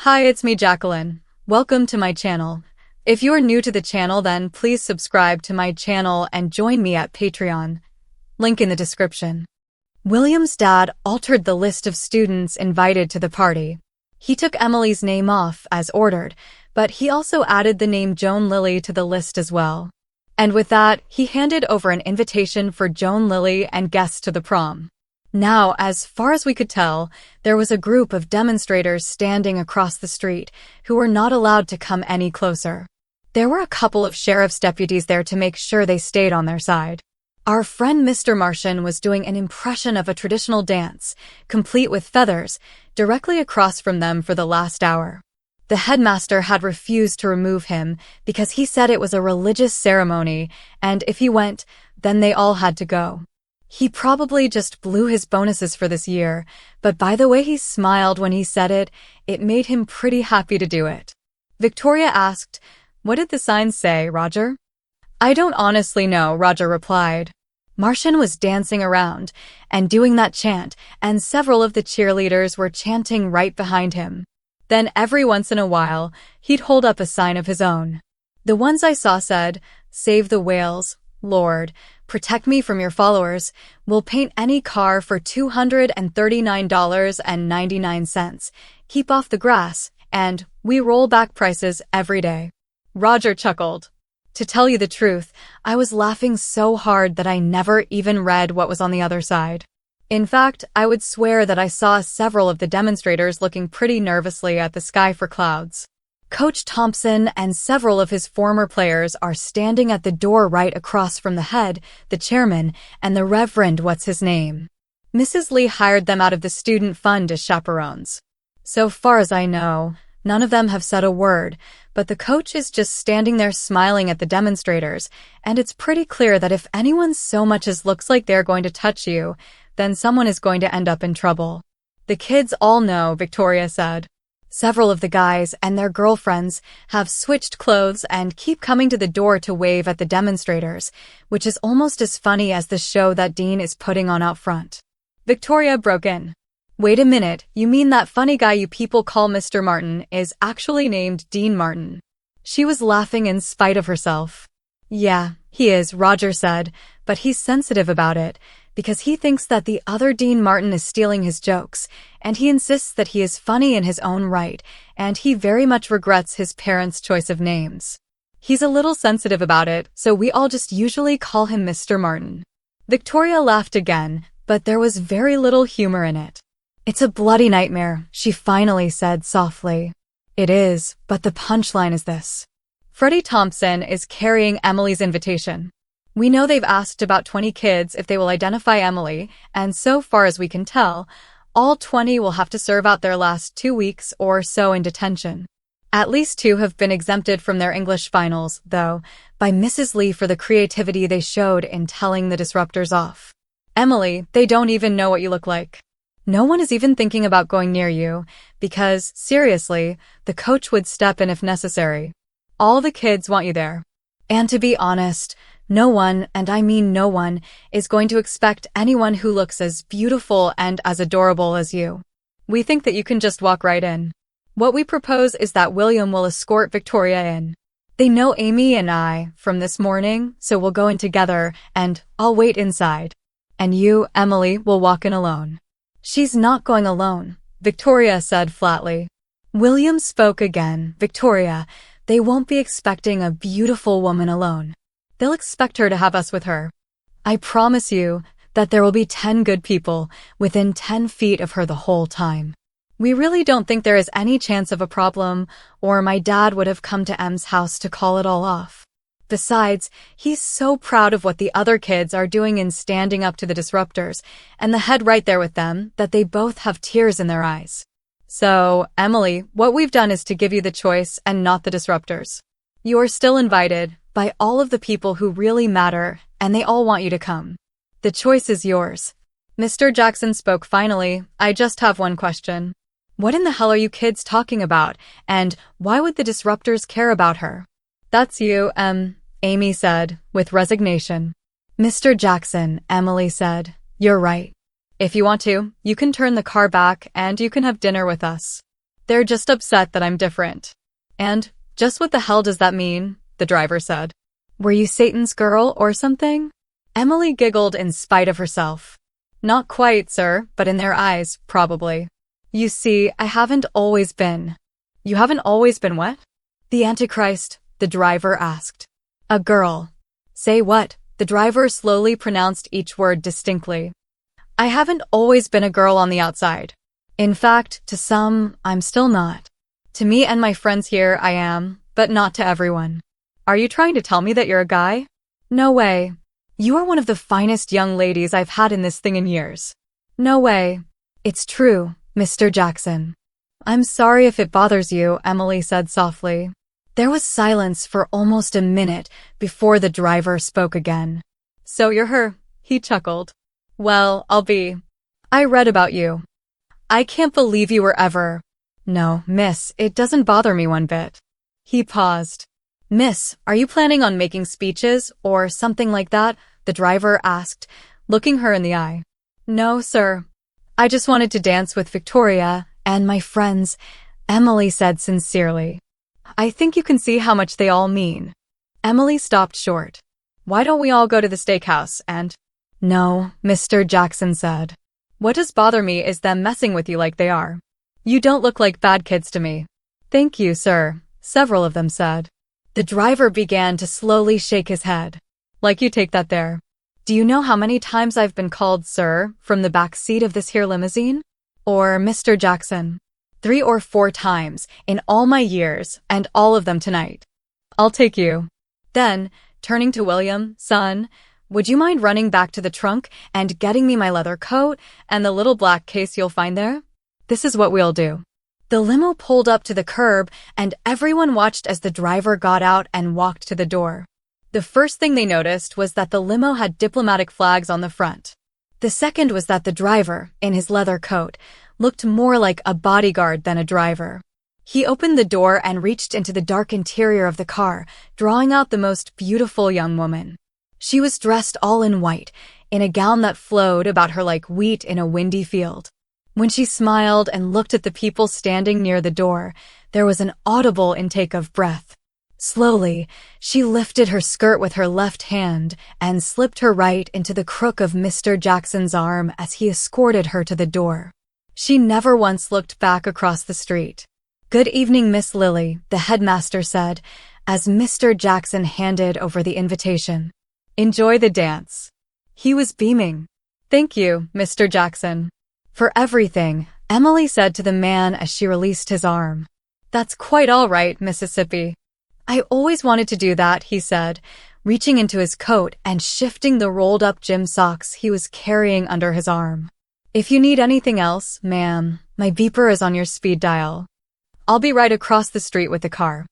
Hi, it's me, Jacqueline. Welcome to my channel. If you are new to the channel, then please subscribe to my channel and join me at Patreon. Link in the description. William's dad altered the list of students invited to the party. He took Emily's name off as ordered, but he also added the name Joan Lily to the list as well. And with that, he handed over an invitation for Joan Lily and guests to the prom. Now, as far as we could tell, there was a group of demonstrators standing across the street who were not allowed to come any closer. There were a couple of sheriff's deputies there to make sure they stayed on their side. Our friend Mr. Martian was doing an impression of a traditional dance, complete with feathers, directly across from them for the last hour. The headmaster had refused to remove him because he said it was a religious ceremony, and if he went, then they all had to go. He probably just blew his bonuses for this year, but by the way he smiled when he said it, it made him pretty happy to do it. Victoria asked, "What did the sign say, Roger?" "I don't honestly know," Roger replied. Martian was dancing around and doing that chant, and several of the cheerleaders were chanting right behind him. Then every once in a while, he'd hold up a sign of his own. The ones I saw said, "Save the whales, Lord, protect me from your followers, we'll paint any car for $239.99, keep off the grass, and we roll back prices every day." Roger chuckled. To tell you the truth, I was laughing so hard that I never even read what was on the other side. In fact, I would swear that I saw several of the demonstrators looking pretty nervously at the sky for clouds. Coach Thompson and several of his former players are standing at the door right across from the head, the chairman, and the Reverend what's-his-name. Mrs. Lee hired them out of the student fund as chaperones. So far as I know, none of them have said a word, but the coach is just standing there smiling at the demonstrators, and it's pretty clear that if anyone so much as looks like they're going to touch you, then someone is going to end up in trouble. "The kids all know," Victoria said. Several of the guys and their girlfriends have switched clothes and keep coming to the door to wave at the demonstrators, which is almost as funny as the show that Dean is putting on out front. Victoria broke in. "Wait a minute, you mean that funny guy you people call Mr. Martin is actually named Dean Martin?" She was laughing in spite of herself. "Yeah, he is," Roger said, "but he's sensitive about it, because he thinks that the other Dean Martin is stealing his jokes, and he insists that he is funny in his own right, and he very much regrets his parents' choice of names. He's a little sensitive about it, so we all just usually call him Mr. Martin." Victoria laughed again, but there was very little humor in it. "It's a bloody nightmare," she finally said softly. "It is, but the punchline is this. Freddie Thompson is carrying Emily's invitation. We know they've asked about 20 kids if they will identify Emily, and so far as we can tell, all 20 will have to serve out their last 2 weeks or so in detention. At least 2 have been exempted from their English finals, though, by Mrs. Lee for the creativity they showed in telling the disruptors off. Emily, they don't even know what you look like. No one is even thinking about going near you, because, seriously, the coach would step in if necessary. All the kids want you there. And to be honest, no one, and I mean no one, is going to expect anyone who looks as beautiful and as adorable as you. We think that you can just walk right in. What we propose is that William will escort Victoria in. They know Amy and I from this morning, so we'll go in together, and I'll wait inside. And you, Emily, will walk in alone." "She's not going alone," Victoria said flatly. William spoke again. "Victoria, they won't be expecting a beautiful woman alone. They'll expect her to have us with her. I promise you that there will be 10 good people within 10 feet of her the whole time. We really don't think there is any chance of a problem, or my dad would have come to Em's house to call it all off. Besides, he's so proud of what the other kids are doing in standing up to the disruptors, and the head right there with them, that they both have tears in their eyes. So, Emily, what we've done is to give you the choice and not the disruptors. You are still invited by all of the people who really matter, and they all want you to come. The choice is yours." Mr. Jackson spoke finally. "I just have one question. What in the hell are you kids talking about, and why would the disruptors care about her?" "That's you, Amy said, with resignation. "Mr. Jackson," Emily said, "you're right. If you want to, you can turn the car back and you can have dinner with us." They're just upset that I'm different. And just what the hell does that mean? The driver said. Were you Satan's girl or something? Emily giggled in spite of herself. Not quite, sir, but in their eyes, probably. You see, I haven't always been. You haven't always been what? The Antichrist, the driver asked. A girl. Say what? The driver slowly pronounced each word distinctly. I haven't always been a girl on the outside. In fact, to some, I'm still not. To me and my friends here, I am, but not to everyone. Are you trying to tell me that you're a guy? No way. You are one of the finest young ladies I've had in this thing in years. No way. It's true, Mr. Jackson. I'm sorry if it bothers you, Emily said softly. There was silence for almost a minute before the driver spoke again. So you're her, he chuckled. Well, I'll be. I read about you. I can't believe you were ever. No, miss, it doesn't bother me one bit. He paused. Miss, are you planning on making speeches or something like that? The driver asked, looking her in the eye. No, sir. I just wanted to dance with Victoria and my friends, Emily said sincerely. I think you can see how much they all mean. Emily stopped short. Why don't we all go to the steakhouse and... No, Mr. Jackson said. What does bother me is them messing with you like they are. You don't look like bad kids to me. Thank you, sir, several of them said. The driver began to slowly shake his head. Like you take that there. Do you know how many times I've been called sir from the back seat of this here limousine? Or Mr. Jackson? 3 or 4 times in all my years, and all of them tonight. I'll take you. Then, turning to William, son, would you mind running back to the trunk and getting me my leather coat and the little black case you'll find there? This is what we'll do. The limo pulled up to the curb, and everyone watched as the driver got out and walked to the door. The first thing they noticed was that the limo had diplomatic flags on the front. The second was that the driver, in his leather coat, looked more like a bodyguard than a driver. He opened the door and reached into the dark interior of the car, drawing out the most beautiful young woman. She was dressed all in white, in a gown that flowed about her like wheat in a windy field. When she smiled and looked at the people standing near the door, there was an audible intake of breath. Slowly, she lifted her skirt with her left hand and slipped her right into the crook of Mr. Jackson's arm as he escorted her to the door. She never once looked back across the street. Good evening, Miss Lily, the headmaster said, as Mr. Jackson handed over the invitation. Enjoy the dance. He was beaming. Thank you, Mr. Jackson. For everything, Emily said to the man as she released his arm. That's quite all right, Mississippi. I always wanted to do that, he said, reaching into his coat and shifting the rolled-up gym socks he was carrying under his arm. If you need anything else, ma'am, my beeper is on your speed dial. I'll be right across the street with the car.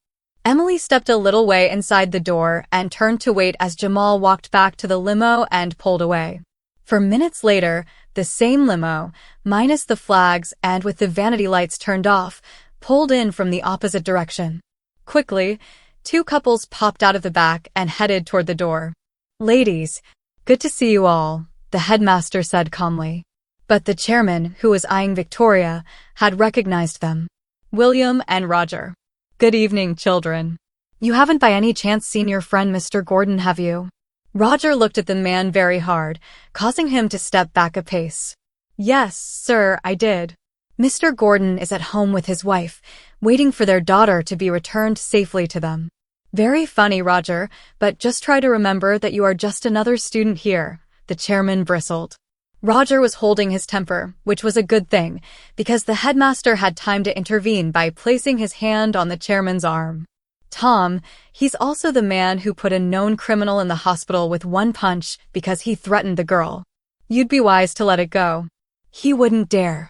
Emily stepped a little way inside the door and turned to wait as Jamal walked back to the limo and pulled away. For minutes later, the same limo, minus the flags and with the vanity lights turned off, pulled in from the opposite direction. Quickly, 2 couples popped out of the back and headed toward the door. Ladies, good to see you all, the headmaster said calmly. But the chairman, who was eyeing Victoria, had recognized them. William and Roger. Good evening, children. You haven't by any chance seen your friend Mr. Gordon, have you? Roger looked at the man very hard, causing him to step back a pace. Yes, sir, I did. Mr. Gordon is at home with his wife, waiting for their daughter to be returned safely to them. Very funny, Roger, but just try to remember that you are just another student here, the chairman bristled. Roger was holding his temper, which was a good thing, because the headmaster had time to intervene by placing his hand on the chairman's arm. Tom, he's also the man who put a known criminal in the hospital with 1 punch because he threatened the girl. You'd be wise to let it go. He wouldn't dare.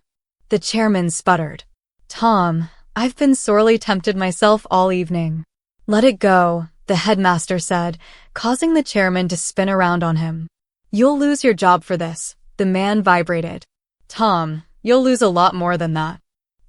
The chairman sputtered. Tom, I've been sorely tempted myself all evening. Let it go, the headmaster said, causing the chairman to spin around on him. You'll lose your job for this, the man vibrated. Tom, you'll lose a lot more than that.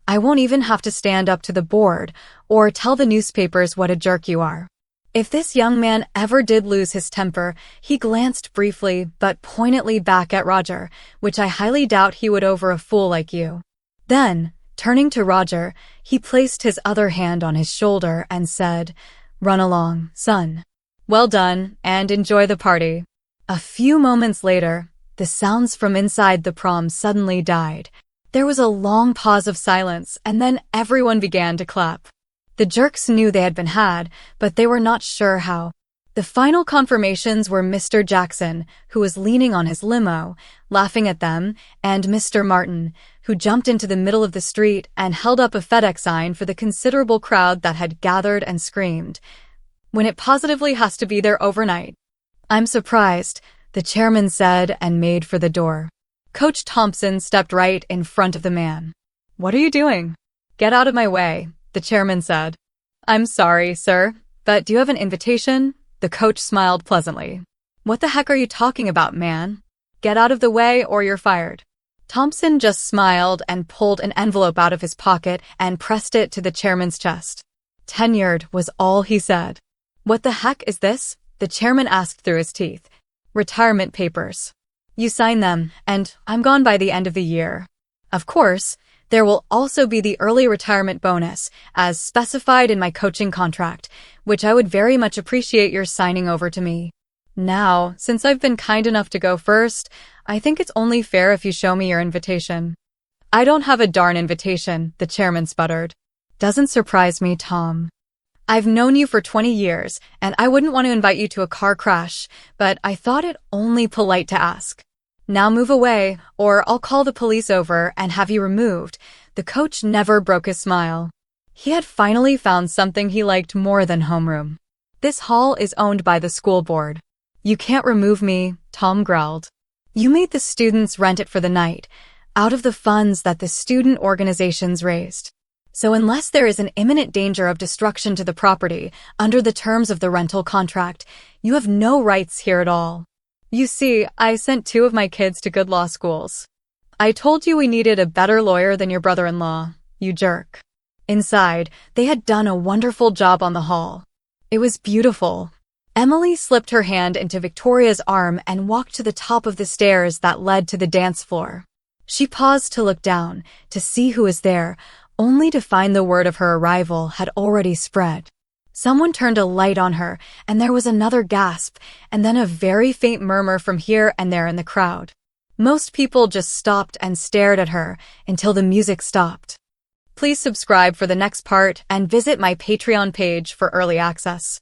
I won't even have to stand up to the board or tell the newspapers what a jerk you are. If this young man ever did lose his temper, he glanced briefly but pointedly back at Roger, which I highly doubt he would over a fool like you. Then, Turning to Roger, he placed his other hand on his shoulder and said, "Run along, son. Well done, and enjoy the party." A few moments later, the sounds from inside the prom suddenly died. There was a long pause of silence, and then everyone began to clap. The jerks knew they had been had, but they were not sure how. The final confirmations were Mr. Jackson, who was leaning on his limo, laughing at them, and Mr. Martin, who jumped into the middle of the street and held up a FedEx sign for the considerable crowd that had gathered and screamed, "When it positively has to be there overnight." "I'm surprised," the chairman said and made for the door. Coach Thompson stepped right in front of the man. "What are you doing?" "Get out of my way," the chairman said. "I'm sorry, sir, but do you have an invitation?" The coach smiled pleasantly. "What the heck are you talking about, man? Get out of the way or you're fired." Thompson just smiled and pulled an envelope out of his pocket and pressed it to the chairman's chest. "Tenured" was all he said. "What the heck is this?" the chairman asked through his teeth. "Retirement papers. You sign them, and I'm gone by the end of the year. Of course, there will also be the early retirement bonus, as specified in my coaching contract, which I would very much appreciate your signing over to me. Now, since I've been kind enough to go first, I think it's only fair if you show me your invitation." "I don't have a darn invitation," the chairman sputtered. "Doesn't surprise me, Tom. I've known you for 20 years, and I wouldn't want to invite you to a car crash, but I thought it only polite to ask. Now move away, or I'll call the police over and have you removed." The coach never broke his smile. He had finally found something he liked more than homeroom. "This hall is owned by the school board. You can't remove me," Tom growled. "You made the students rent it for the night, out of the funds that the student organizations raised. So unless there is an imminent danger of destruction to the property under the terms of the rental contract, you have no rights here at all. You see, I sent 2 of my kids to good law schools. I told you we needed a better lawyer than your brother-in-law, you jerk." Inside, they had done a wonderful job on the hall. It was beautiful. Emily slipped her hand into Victoria's arm and walked to the top of the stairs that led to the dance floor. She paused to look down, to see who was there, only to find the word of her arrival had already spread. Someone turned a light on her, and there was another gasp, and then a very faint murmur from here and there in the crowd. Most people just stopped and stared at her until the music stopped. Please subscribe for the next part and visit my Patreon page for early access.